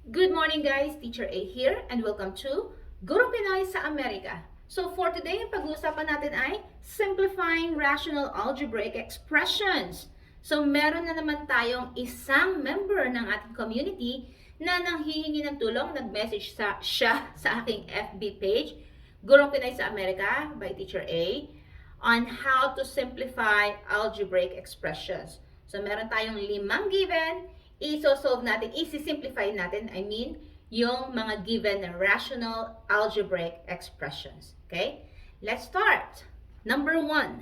Good morning guys, Teacher A here and welcome to Guro Pinoy sa Amerika. So for today, ang pag-uusapan natin ay simplifying rational algebraic expressions. So meron na naman tayong isang member ng ating community na nanghihingi ng tulong, nag-message siya sa aking FB page, Guro Pinoy sa Amerika by Teacher A, on how to simplify algebraic expressions. So meron tayong 5 given, i-solve natin, i-simplify natin, yung mga given na rational algebraic expressions. Okay? Let's start. Number 1.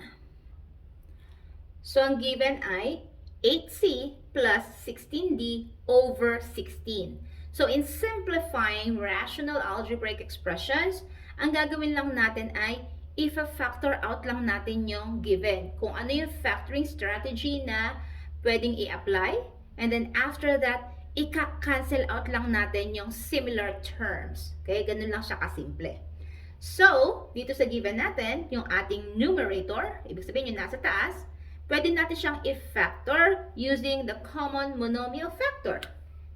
So, ang given ay 8c plus 16d over 16. So, in simplifying rational algebraic expressions, ang gagawin lang natin ay i-factor out lang natin yung given. Kung ano yung factoring strategy na pwedeng i-apply. And then after that, ika-cancel out lang natin yung similar terms. Okay? Ganun lang siya kasimple. So, dito sa given natin, yung ating numerator, ibig sabihin yung nasa taas, pwede natin siyang i-factor using the common monomial factor.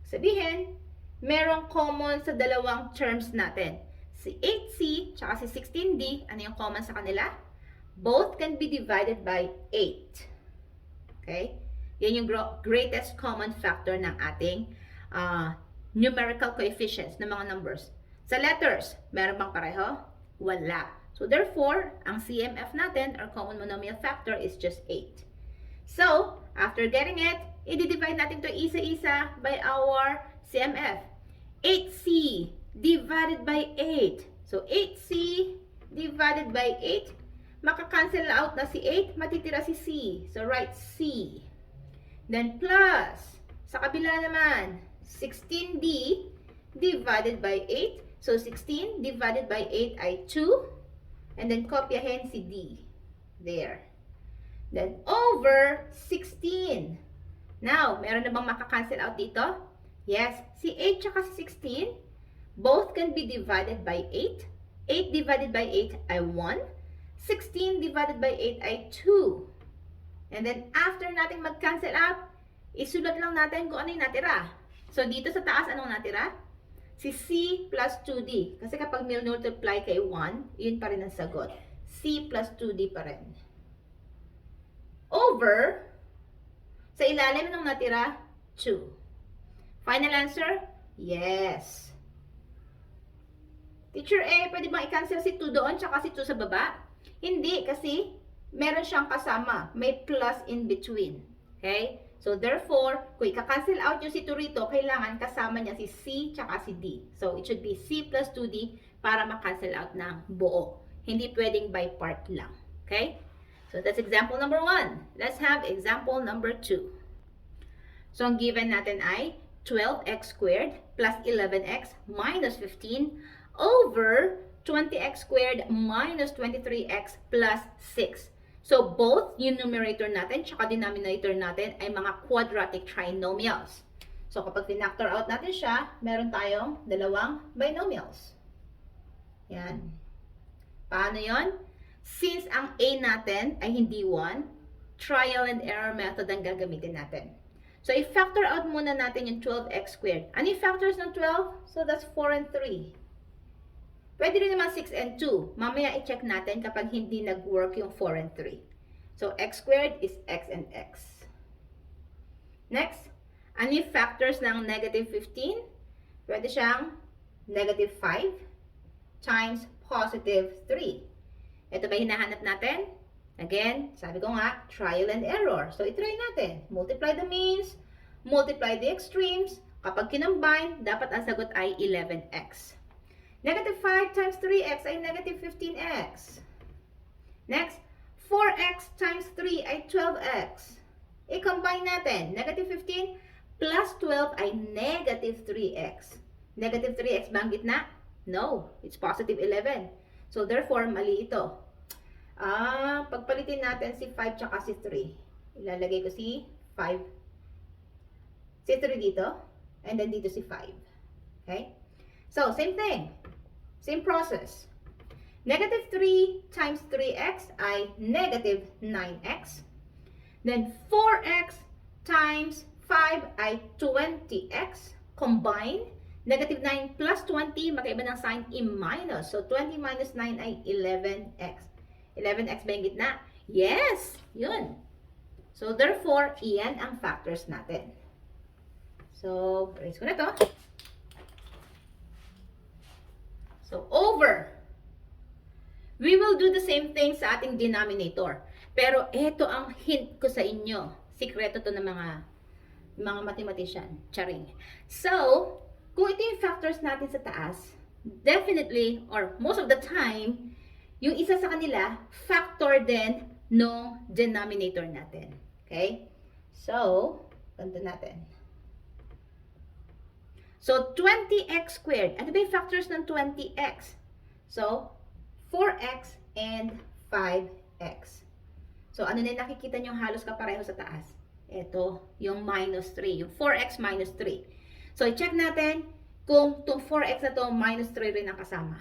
Sabihin, merong common sa dalawang terms natin. Si 8c tsaka si 16d, ano yung common sa kanila? Both can be divided by 8. Okay? Yan yung greatest common factor ng ating numerical coefficients ng mga numbers. Sa letters, meron bang pareho? Wala. So therefore, ang CMF natin, or common monomial factor, is just 8. So, after getting it, i-divide natin to isa-isa by our CMF. 8c divided by 8. So 8c divided by 8, maka-cancel out na si 8, matitira si c. So write c. Then plus, sa kabila naman, 16d divided by 8. So 16 divided by 8 ay 2. And then kopyahin si d. There. Then over 16. Now, meron na bang makakancel out dito? Yes. Si 8 tsaka si 16, both can be divided by 8. 8 divided by 8 ay 1. 16 divided by 8 ay 2. And then, after natin mag-cancel out, isulat lang natin kung ano yung natira. So, dito sa taas, anong natira? Si c plus 2d. Kasi kapag multiply kay 1, yun pa rin ang sagot. C plus 2d pa rin. Over, sa ilalim anong natira? 2. Final answer? Yes. Teacher A, pwede bang i-cancel si 2 doon tsaka si 2 sa baba? Hindi, kasi meron siyang kasama. May plus in between. Okay? So, therefore, kung ika-cancel out yung si 2 rito, kailangan kasama niya si C tsaka si D. So, it should be C plus 2D para ma-cancel out ng buo. Hindi pwedeng by part lang. Okay? So, that's example number 1. Let's have example number 2. So, ang given natin ay 12x squared plus 11x minus 15 over 20x squared minus 23x plus 6. So, both yung numerator natin tsaka denominator natin ay mga quadratic trinomials. So, kapag pinactor out natin siya, meron tayong dalawang binomials. Yan. Paano yon? Since ang A natin ay hindi 1, trial and error method ang gagamitin natin. So, i-factor out muna natin yung 12x squared. Ano yung factors ng 12? So, that's 4 and 3. Pwede rin naman 6 and 2. Mamaya i-check natin kapag hindi nag-work yung 4 and 3. So, x squared is x and x. Next, ano yung factors ng negative 15? Pwede siyang negative 5 times positive 3. Ito ba hinahanap natin? Again, sabi ko nga, trial and error. So, itry natin. Multiply the means, multiply the extremes. Kapag kinombine, dapat ang sagot ay 11x. Negative 5 times 3x ay negative 15x. Next, 4x times 3 ay 12x. I-combine natin. Negative 15 plus 12 ay negative 3x. Negative 3x ba ang gitna? No, it's positive 11. So, therefore, mali ito. Pagpalitin natin si 5 tsaka si 3. Ilalagay ko si 5. Si 3 dito. And then dito si 5. Okay? So, same thing. Same process. Negative 3 times 3x ay negative 9x. Then 4x times 5 ay 20x. Combine. Negative 9 plus 20, magkaiba ng sign, i-minus. So, 20 minus 9 ay 11x. 11x ba yung gitna? Yes! Yun. So, therefore, iyan ang factors natin. So, erase ko na to. So, over. We will do the same thing sa ating denominator. Pero, ito ang hint ko sa inyo. Sikreto to ng mga mathematician. Charing. So, kung ito yung factors natin sa taas, definitely, or most of the time, yung isa sa kanila, factor din ng denominator natin. Okay? So, ganito natin. So, 20x squared. Ano ba yung factors ng 20x? So, 4x and 5x. So, ano na yung nakikita nyo halos kapareho sa taas? Ito, yung minus 3. Yung 4x minus 3. So, i-check natin kung itong 4x na to minus 3 rin ang kasama.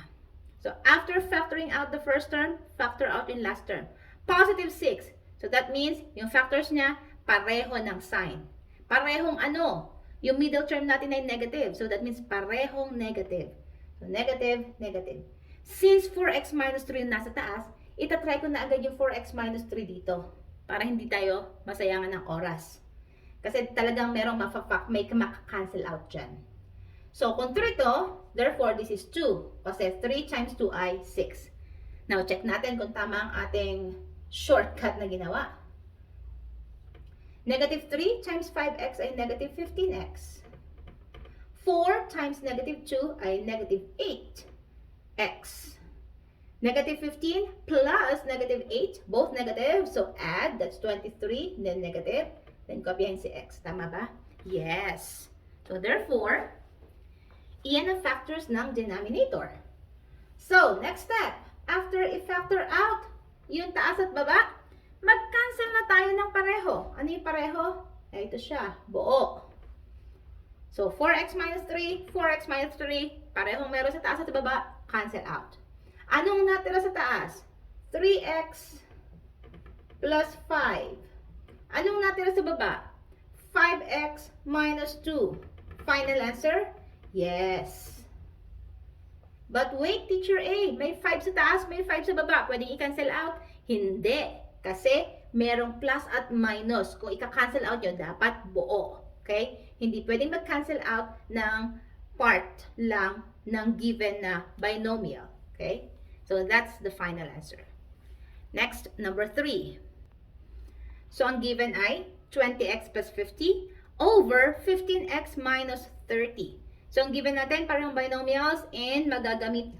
So, after factoring out the first term, factor out yung last term. Positive 6. So, that means, yung factors niya, pareho ng sign. Parehong ano? Yung middle term natin ay negative. So, that means parehong negative. So, negative, negative. Since 4x minus 3 yung nasa taas, itatry ko na agad yung 4x minus 3 dito. Para hindi tayo masayangan ng oras. Kasi talagang merong may maka-cancel out dyan. So, kung 3 to, therefore, this is 2. Kasi 3 times 2 ay 6. Now, check natin kung tama ang ating shortcut na ginawa. Negative 3 times 5x ay negative 15x. 4 times negative 2 ay negative 8x. Negative 15 plus negative 8, both negative. So, add, that's 23, then negative. Then, kopyahin si x. Tama ba? Yes. So, therefore, iyan ang factors ng denominator. So, next step. After i-factor out yung taas at baba, mag-cancel na tayo ng pareho. Ano yung pareho? Ito siya, buo. So, 4x minus 3, 4x minus 3, parehong meron sa taas at baba, cancel out. Anong natira sa taas? 3x plus 5. Anong natira sa baba? 5x minus 2. Final answer? Yes. But wait, Teacher A, may 5 sa taas, may 5 sa baba. Pwedeng i-cancel out? Hindi. Kasi merong plus at minus. Kung i-cancel out yun, dapat buo. Okay? Hindi pwedeng mag-cancel out ng part lang ng given na binomial. Okay? So, that's the final answer. Next, number 3. So, ang given ay 20x plus 50 over 15x minus 30. So, ang given natin, parehong binomials and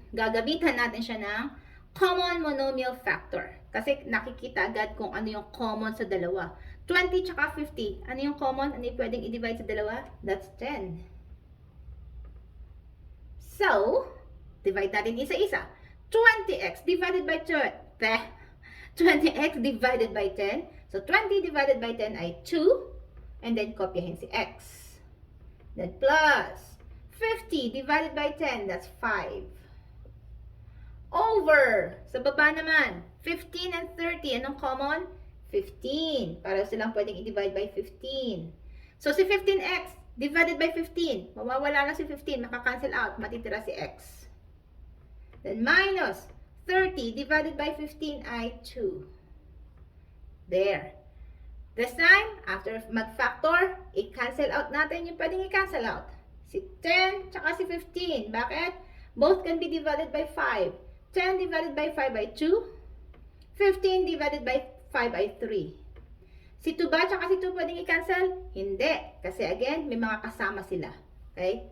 gagamitan natin siya ng common monomial factor. Kasi nakikita agad kung ano yung common sa dalawa. 20 tsaka 50. Ano yung common? Ano yung pwedeng i-divide sa dalawa? That's 10. So, divide natin isa-isa. 20x divided by 20x divided by 10. So, 20 divided by 10 ay 2. And then, kopyahin si x. Then, plus 50 divided by 10, that's 5. Over. Sa baba naman, 15 and 30. Anong common? 15. Para silang pwedeng i-divide by 15. So, si 15x divided by 15. Mawawala na si 15. Maka-cancel out. Matitira si x. Then, minus 30 divided by 15 ay 2. There. This time, after mag-factor, i-cancel out natin yung pwedeng i-cancel out. Si 10 tsaka si 15. Bakit? Both can be divided by 5. 10 divided by 5 ay 2. 15 divided by 5 ay 3. Si 2 ba tsaka si 2 pwedeng i-cancel? Hindi. Kasi again, may mga kasama sila. Okay?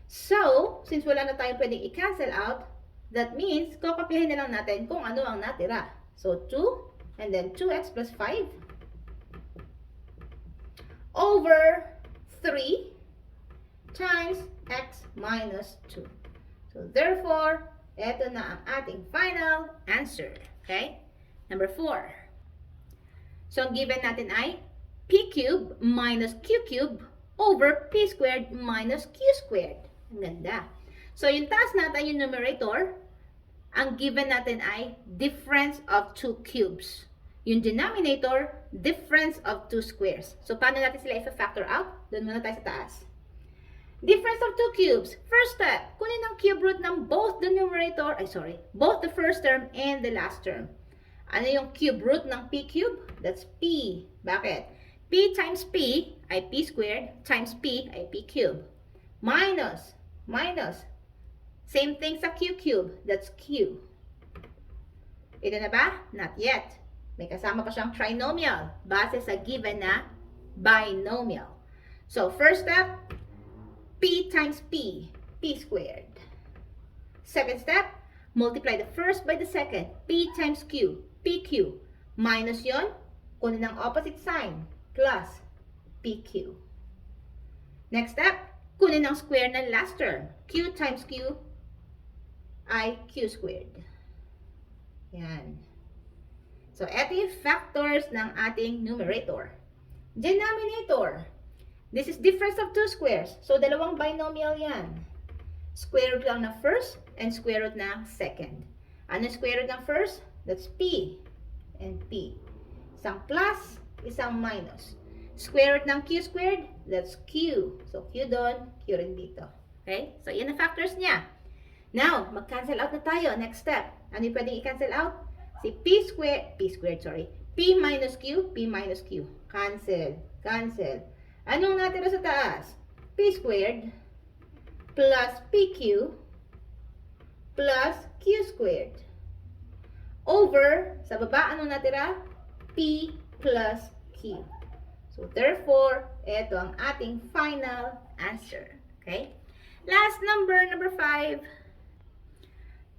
So, since wala na tayong pwedeng i-cancel out, that means, kokopyahin na lang natin kung ano ang natira. So, 2, and then 2x plus 5 over 3 times x minus 2. So, therefore, ito na ang ating final answer. Okay? Number 4. So, ang given natin ay p cubed minus q cubed over p squared minus q squared. Ang ganda. So, yung taas natin, yung numerator, ang given natin ay difference of 2 cubes. Yung denominator, difference of 2 squares. So, paano natin sila i-factor out? Doon muna tayo sa taas. Difference of two cubes. First step, kunin ang cube root ng both the numerator, both the first term and the last term. Ano yung cube root ng p cube? That's p. Bakit? P times p ay p squared times p ay p cube. Minus. Same thing sa q cube. That's q. Ito na ba? Not yet. May kasama pa siyang trinomial base sa given na binomial. So, first step, p times p, p squared. Second step, multiply the first by the second, p times q, pq. Minus yon, kunin ang opposite sign, plus pq. Next step, kunin ang square ng last term, q times q ay q squared. Yan. So, eto yung factors ng ating numerator. Denominator. This is difference of two squares. So, dalawang binomial yan. Square root lang ng first and square root ng second. Ano square root ng first? That's p and p. Isang plus, isang minus. Square root ng q squared, that's q. So, q doon, q rin dito. Okay? So, yan ang factors niya. Now, mag-cancel out na tayo. Next step. Ano yung pwedeng i-cancel out? Si p minus q, Cancel. Anong natira sa taas? P squared plus pq plus q squared. Over, sa baba, anong natira? P plus q. So, therefore, ito ang ating final answer. Okay? Last number 5.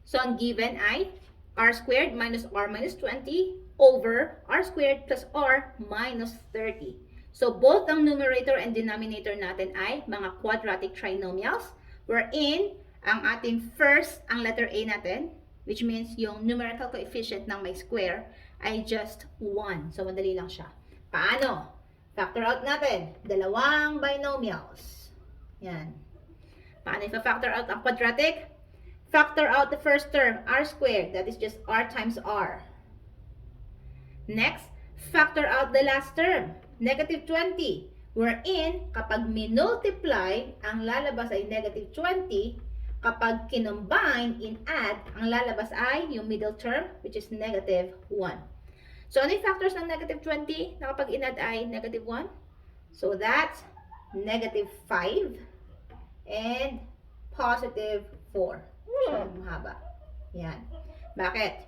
So, ang given ay r squared minus r minus 20 over r squared plus r minus 30. So, both ang numerator and denominator natin ay mga quadratic trinomials wherein ang ating first, ang letter A natin, which means yung numerical coefficient ng may square ay just 1. So, madali lang siya. Paano? Factor out natin. Dalawang binomials. Yan. Paano i-factor out ang quadratic? Factor out the first term, r squared. That is just r times r. Next, factor out the last term, negative 20. Wherein, kapag minultiply, ang lalabas ay negative 20. Kapag kinombine, in-add, ang lalabas ay yung middle term, which is negative 1. So, ano yung factors ng negative 20 na kapag in-add ay negative 1? So, that's negative 5 and positive 4. Mahaba. Yan. Bakit?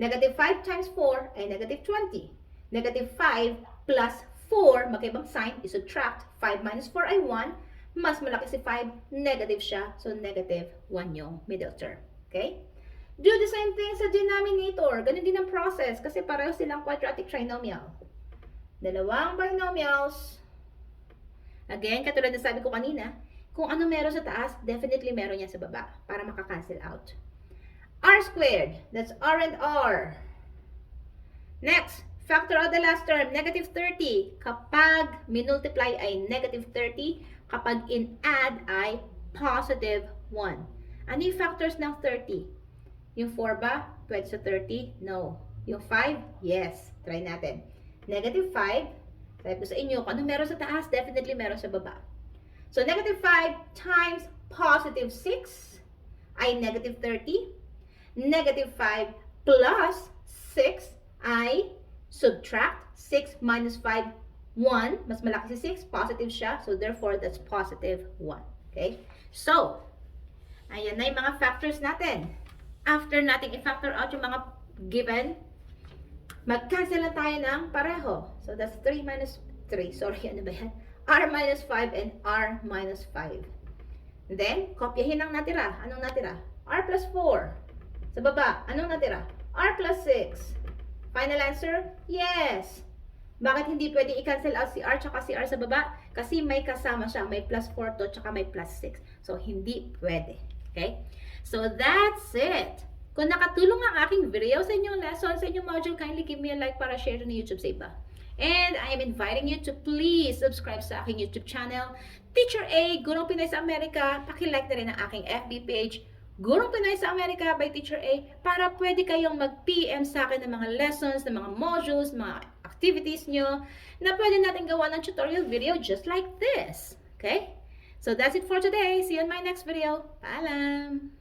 Negative 5 times 4 ay negative 20. Negative 5 plus 4, magkaibang sign, i-subtract. 5 minus 4 ay 1. Mas malaki si 5, negative siya. So, negative 1 yung middle term. Okay? Do the same thing sa denominator. Ganun din ang process kasi pareho silang quadratic trinomial. Dalawang binomials. Again, katulad na sabi ko kanina, kung ano meron sa taas, definitely meron yan sa baba para maka-cancel out. R squared, that's R and R. Next, factor out the last term, negative 30. Kapag minultiply ay negative 30, kapag in-add ay positive 1. Ano yung factors ng 30? Yung 4 ba? Pwede sa 30? No. Yung 5? Yes. Try natin. Negative 5. Sabi ko sa inyo, kung ano meron sa taas, definitely meron sa baba. So, negative 5 times positive 6 ay negative 30. Negative 5 plus 6 ay subtract. 6 minus 5, 1. Mas malaki si 6, positive siya. So, therefore, that's positive 1. Okay? So, ayan na yung mga factors natin. After nating i-factor out yung mga given, mag-cancel na tayo ng pareho. So, that's 3 minus 3. Sorry, ano ba yan? R minus 5 and R minus 5. Then, kopyahin ang natira. Anong natira? R plus 4. Sa baba, anong natira? R plus 6. Final answer? Yes. Bakit hindi pwede i-cancel out si R tsaka si R sa baba? Kasi may kasama siya. May plus 4 to tsaka may plus 6. So, hindi pwede. Okay? So, that's it. Kung nakatulong ang aking video sa inyong lesson, sa inyong module, kindly give me a like para share to na YouTube sa iba. And I am inviting you to please subscribe sa aking YouTube channel, Teacher A, Gurong Pinoy sa Amerika. Paki-like na rin ang aking FB page, Gurong Pinoy sa Amerika by Teacher A, para pwede kayong mag-PM sa akin ng mga lessons, ng mga modules, mga activities nyo, na pwede natin gawa ng tutorial video just like this. Okay? So that's it for today. See you in my next video. Paalam!